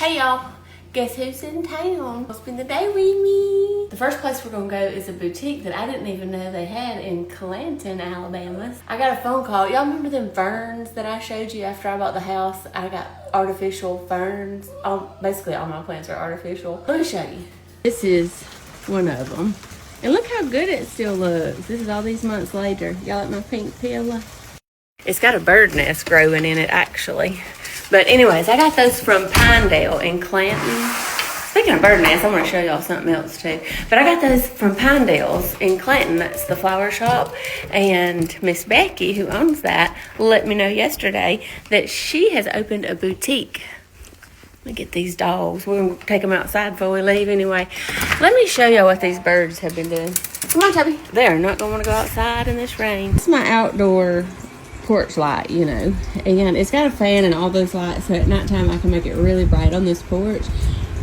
Hey y'all, guess who's in town? Will spend the day with me. The first place we're gonna go is a boutique that I didn't even know they had in Clanton, Alabama. I got a phone call. Y'all remember them ferns that I showed you after I bought the house? I got artificial ferns. Basically all my plants are artificial. Let me show you. This is one of them. And look how good it still looks. This is all these months later. Y'all like my pink pillow? It's got a bird nest growing in it actually. But anyways, I got those from Pinedale in Clanton. Speaking of bird nests, I want to show y'all something else too. But I got those from Pinedale's in Clanton. That's the flower shop. And Miss Becky, who owns that, let me know yesterday that she has opened a boutique. Let me get these dogs. We're going to take them outside before we leave anyway. Let me show y'all what these birds have been doing. Come on, Tubby. They're not going to want to go outside in this rain. This is my outdoor porch light, you know, and it's got a fan and all those lights, so at nighttime I can make it really bright on this porch,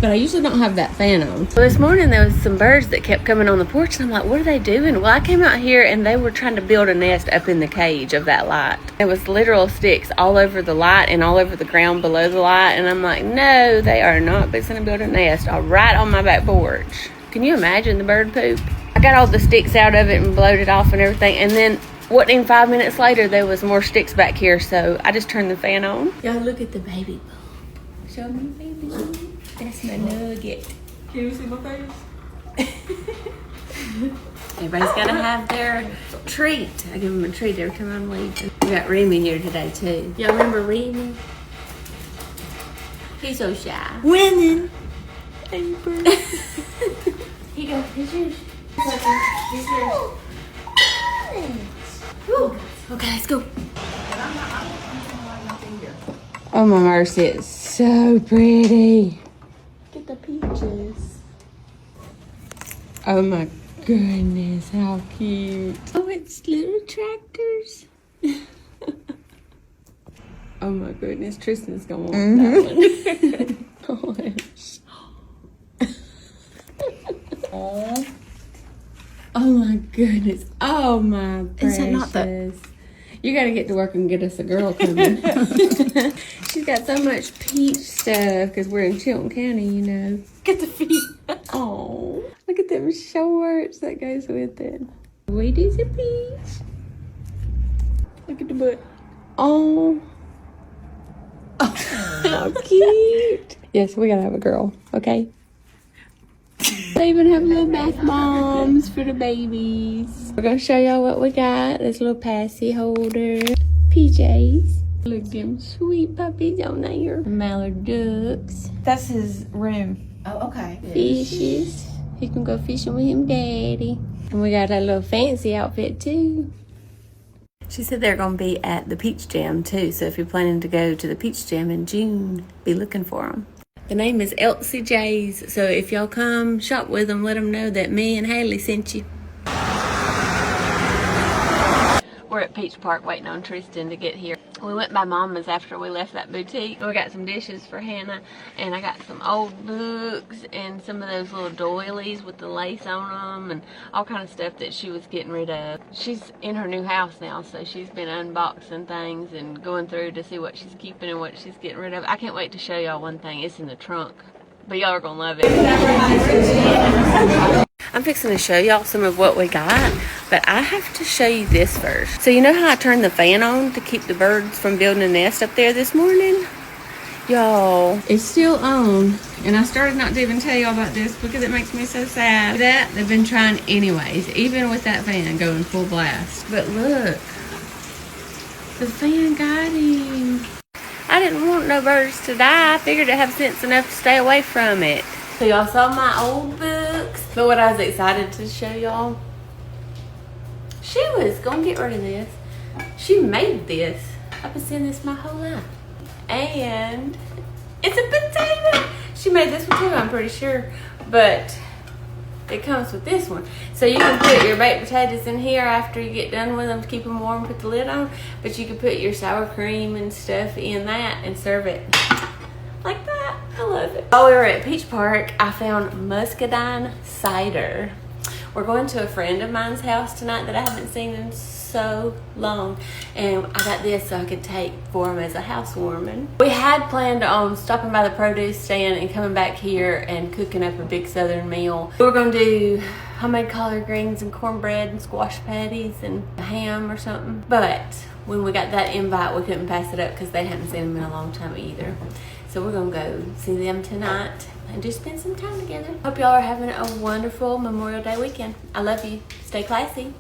but I usually don't have that fan on. So this morning there was some birds that kept coming on the porch, and I'm like, what are they doing? Well, I came out here and they were trying to build a nest up in the cage of that light. There was literal sticks all over the light and all over the ground below the light, and I'm like, no, they are not fixing to build a nest right on my back porch. Can you imagine the bird poop? I got all the sticks out of it and blowed it off and everything, and then what, in 5 minutes later, there was more sticks back here, so I just turned the fan on. Y'all look at the baby bug. Show me baby bug. That's my nugget. Can you see my face? Everybody's got to have their treat. I give them a treat every time I'm leaving. We got Remy here today, too. Y'all remember Remy? He's so shy. Winning. Here you go. Here's yours. Here's yours. Okay, let's go. Oh my mercy, it's so pretty. Get the peaches. Oh my goodness, how cute. Oh, it's little tractors. Oh my goodness, Tristan's gonna want that one. Oh. Oh my goodness. Oh my precious. Is that not the... You gotta get to work and get us a girl coming. She's got so much peach stuff because we're in Chilton County, you know. Get the feet. Oh, look at them shorts that goes with it. Sweetie's a peach. Look at the butt. Oh. Oh, how cute. Yes, we gotta have a girl, okay? They even have little bath bombs for the babies. We're gonna show y'all what we got. This little passy holder. PJs. Look at them sweet puppies on there. Mallard ducks. That's his room. Oh, okay. Fishes. He can go fishing with him daddy. And we got a little fancy outfit too. She said they're gonna be at the Peach Jam too. So if you're planning to go to the Peach Jam in June, be looking for them. The name is Elsie J's, so if y'all come shop with them, let them know that me and Haley sent you. We're at Peach Park waiting on Tristan to get here. We went by Mama's after we left that boutique. We got some dishes for Hannah, and I got some old books and some of those little doilies with the lace on them and all kind of stuff that she was getting rid of. She's in her new house now, so she's been unboxing things and going through to see what she's keeping and what she's getting rid of. I can't wait to show y'all one thing. It's in the trunk, but y'all are gonna love it. I'm fixing to show y'all some of what we got, but I have to show you this first. So you know how I turned the fan on to keep the birds from building a nest up there this morning? Y'all, it's still on, and I started not to even tell y'all about this because it makes me so sad. That they've been trying anyways, even with that fan going full blast. But look, the fan got him. I didn't want no birds to die. I figured I'd have sense enough to stay away from it. So y'all saw my old books, but what I was excited to show y'all, she was gonna get rid of this. She made this. I've been seeing this my whole life. And it's a potato. She made this one too, I'm pretty sure, but it comes with this one. So you can put your baked potatoes in here after you get done with them to keep them warm, put the lid on, but you can put your sour cream and stuff in that and serve it like that. I love it. While we were at Peach Park, I found muscadine cider. We're going to a friend of mine's house tonight that I haven't seen in so so long. And I got this so I could take for them as a housewarming. We had planned on stopping by the produce stand and coming back here and cooking up a big southern meal. We were gonna do homemade collard greens and cornbread and squash patties and ham or something. But when we got that invite, we couldn't pass it up because they hadn't seen them in a long time either. So we're gonna go see them tonight and just spend some time together. Hope y'all are having a wonderful Memorial Day weekend. I love you. Stay classy.